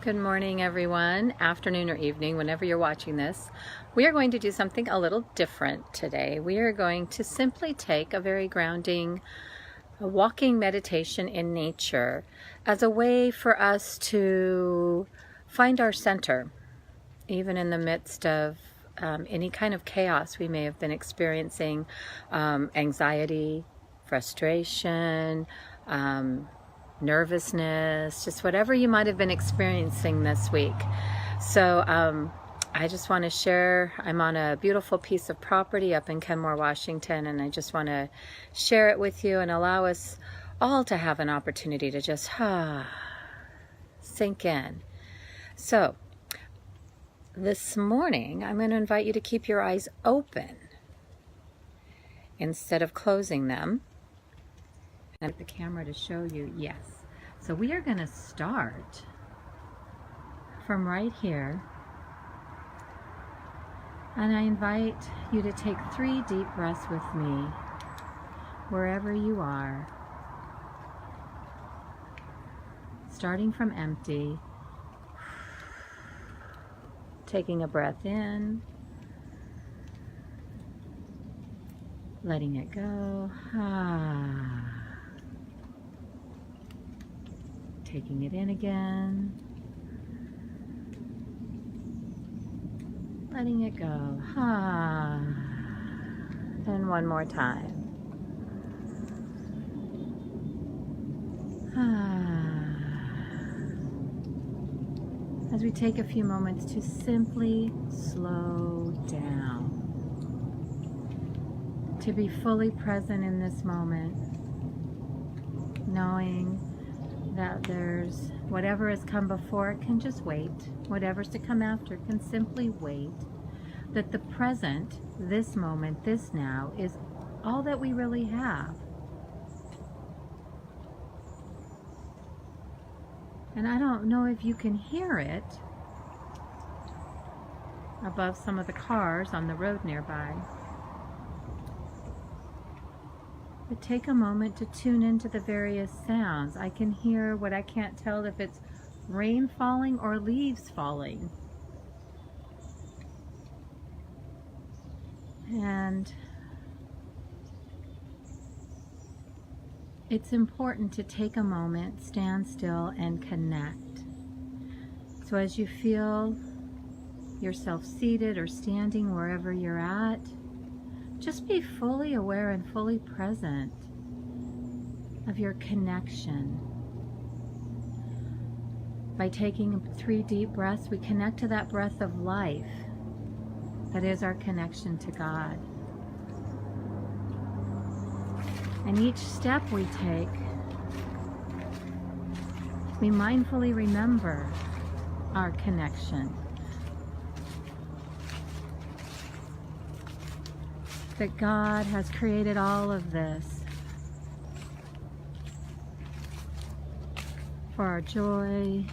Good morning, everyone, afternoon or evening, whenever you're watching this. We are going to do something a little different today. We are going to simply take a very grounding, walking meditation in nature as a way for us to find our center, even in the midst of any kind of chaos we may have been experiencing, anxiety, frustration, nervousness, just whatever you might have been experiencing this week. So I just want to share, I'm on a beautiful piece of property up in Kenmore, Washington, and I just want to share it with you and allow us all to have an opportunity to just sink in. So this morning, I'm going to invite you to keep your eyes open instead of closing them. And the camera to show you, yes. So we are going to start from right here. And I invite you to take 3 deep breaths with me, wherever you are. Starting from empty. Taking a breath in. Letting it go. Taking it in again. Letting it go. And one more time. As we take a few moments to simply slow down. To be fully present in this moment. Knowing that there's whatever has come before can just wait. Whatever's to come after can simply wait. That the present, this moment, this now, is all that we really have. And I don't know if you can hear it above some of the cars on the road nearby. But take a moment to tune into the various sounds. I can hear what I can't tell if it's rain falling or leaves falling. And it's important to take a moment, stand still, and connect. So as you feel yourself seated or standing wherever you're at, just be fully aware and fully present of your connection. By taking 3 deep breaths, we connect to that breath of life that is our connection to God. And each step we take, we mindfully remember our connection. That God has created all of this for our joy,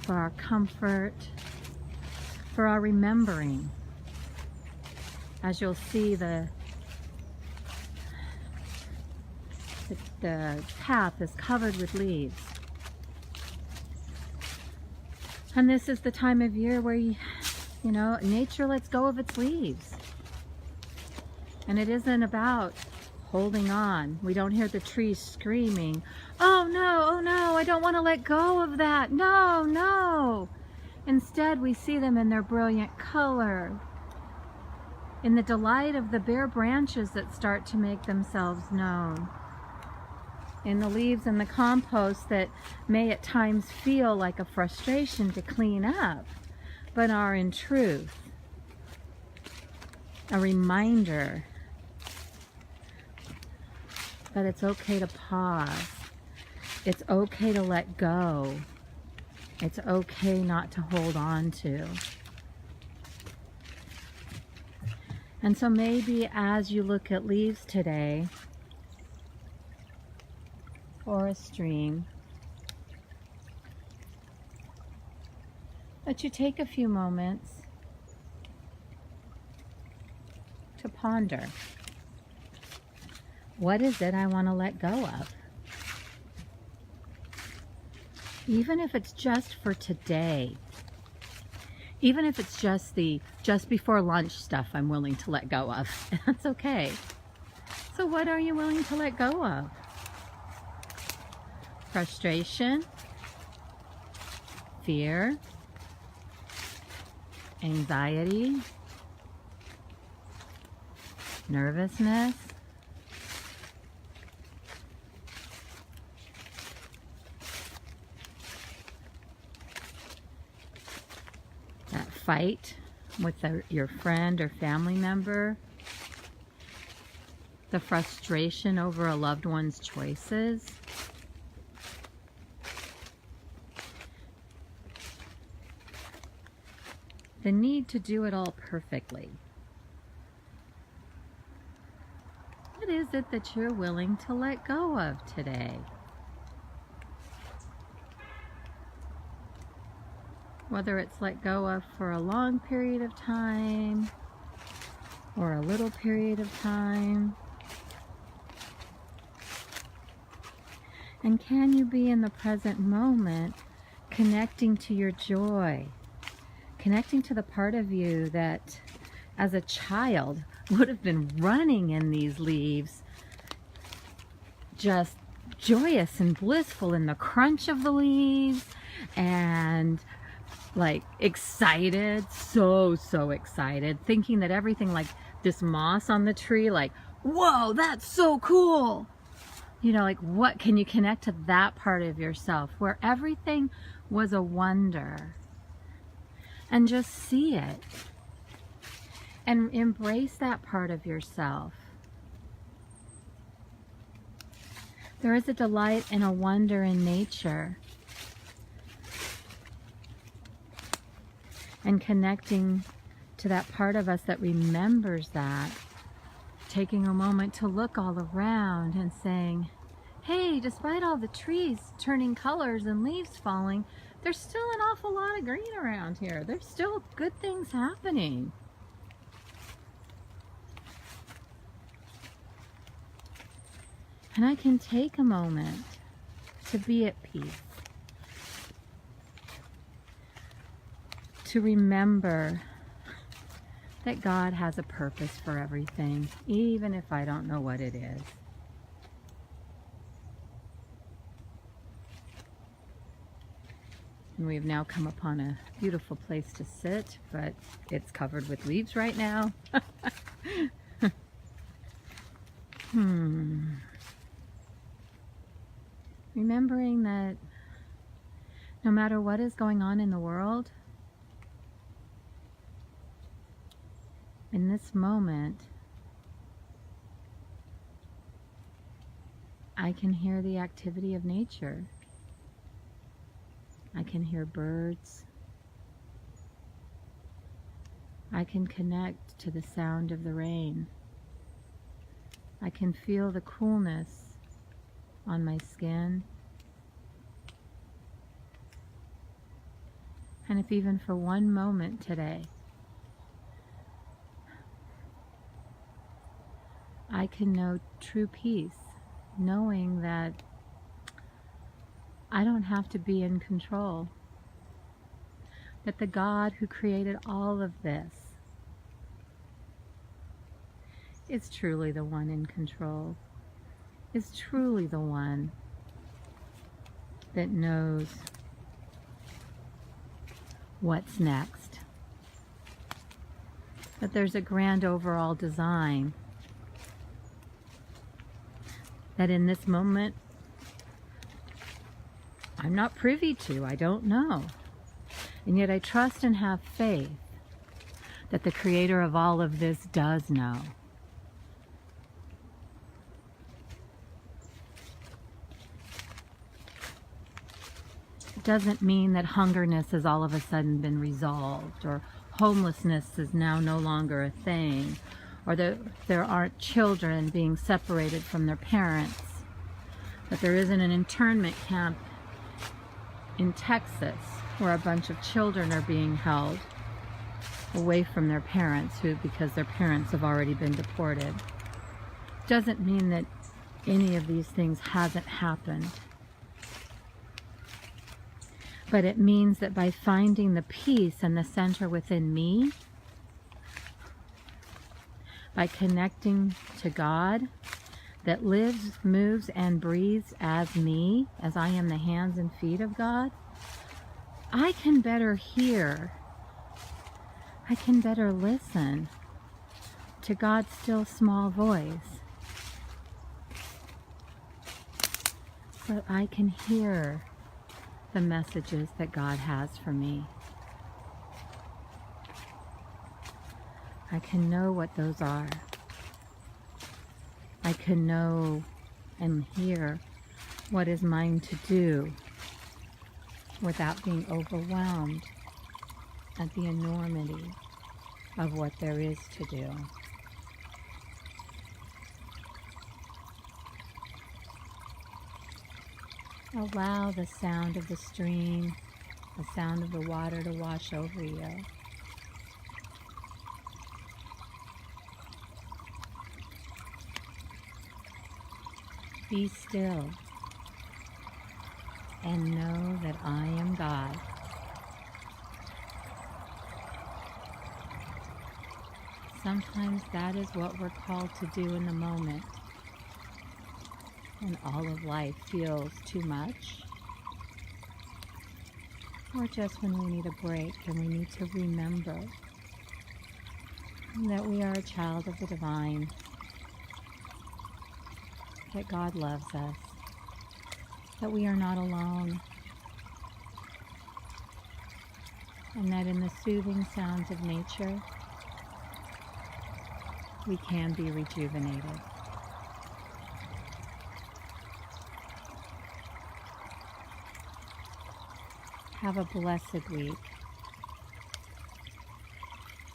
for our comfort, for our remembering. As you'll see, the path is covered with leaves. And this is the time of year where, nature lets go of its leaves. And it isn't about holding on. We don't hear the trees screaming, oh no, I don't want to let go of that. No. Instead, we see them in their brilliant color, in the delight of the bare branches that start to make themselves known, in the leaves and the compost that may at times feel like a frustration to clean up, but are in truth a reminder that it's okay to pause. It's okay to let go. It's okay not to hold on to. And so maybe as you look at leaves today, or a stream, that you take a few moments to ponder. What is it I want to let go of? Even if it's just for today. Even if it's just the just before lunch stuff I'm willing to let go of. That's okay. So what are you willing to let go of? Frustration, fear, anxiety, nervousness, that fight with your friend or family member, the frustration over a loved one's choices, the need to do it all perfectly. What is it that you're willing to let go of today? Whether it's let go of for a long period of time or a little period of time. And can you be in the present moment, connecting to your joy, connecting to the part of you that as a child would have been running in these leaves, just joyous and blissful in the crunch of the leaves, and like excited, so excited, thinking that everything, like this moss on the tree, like, whoa, that's so cool. You know, like, what can you connect to that part of yourself where everything was a wonder, and just see it and embrace that part of yourself. There is a delight and a wonder in nature, and connecting to that part of us that remembers that, taking a moment to look all around and saying, hey, despite all the trees turning colors and leaves falling, there's still an awful lot of green around here. There's still good things happening. And I can take a moment to be at peace, to remember that God has a purpose for everything, even if I don't know what it is. And we've now come upon a beautiful place to sit, but it's covered with leaves right now. Remembering that no matter what is going on in the world, in this moment, I can hear the activity of nature. I can hear birds. I can connect to the sound of the rain. I can feel the coolness on my skin. And if even for one moment today, I can know true peace, knowing that I don't have to be in control, that the God who created all of this is truly the one in control, is truly the one that knows what's next, that there's a grand overall design that in this moment I'm not privy to, I don't know. And yet I trust and have faith that the creator of all of this does know. It doesn't mean that hungerness has all of a sudden been resolved, or homelessness is now no longer a thing, or that there aren't children being separated from their parents, that there isn't an internment camp in Texas where a bunch of children are being held away from their parents because their parents have already been deported. Doesn't mean that any of these things hasn't happened. But it means that by finding the peace and the center within me, by connecting to God that lives, moves, and breathes as me, as I am the hands and feet of God, I can better hear, I can better listen to God's still small voice. So I can hear the messages that God has for me. I can know what those are. I can know and hear what is mine to do without being overwhelmed at the enormity of what there is to do. Allow the sound of the stream, the sound of the water to wash over you. Be still and know that I am God. Sometimes that is what we're called to do in the moment, when all of life feels too much, or just when we need a break and we need to remember that we are a child of the divine, that God loves us, that we are not alone, and that in the soothing sounds of nature, we can be rejuvenated. Have a blessed week,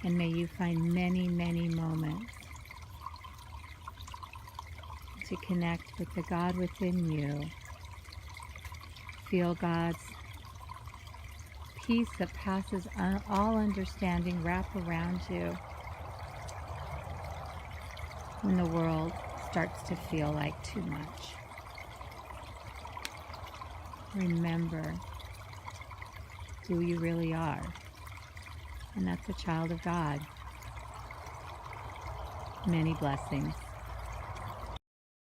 and may you find many, many moments to connect with the God within you. Feel God's peace that passes all understanding wrap around you when the world starts to feel like too much. Remember who you really are, and that's a child of God. Many blessings.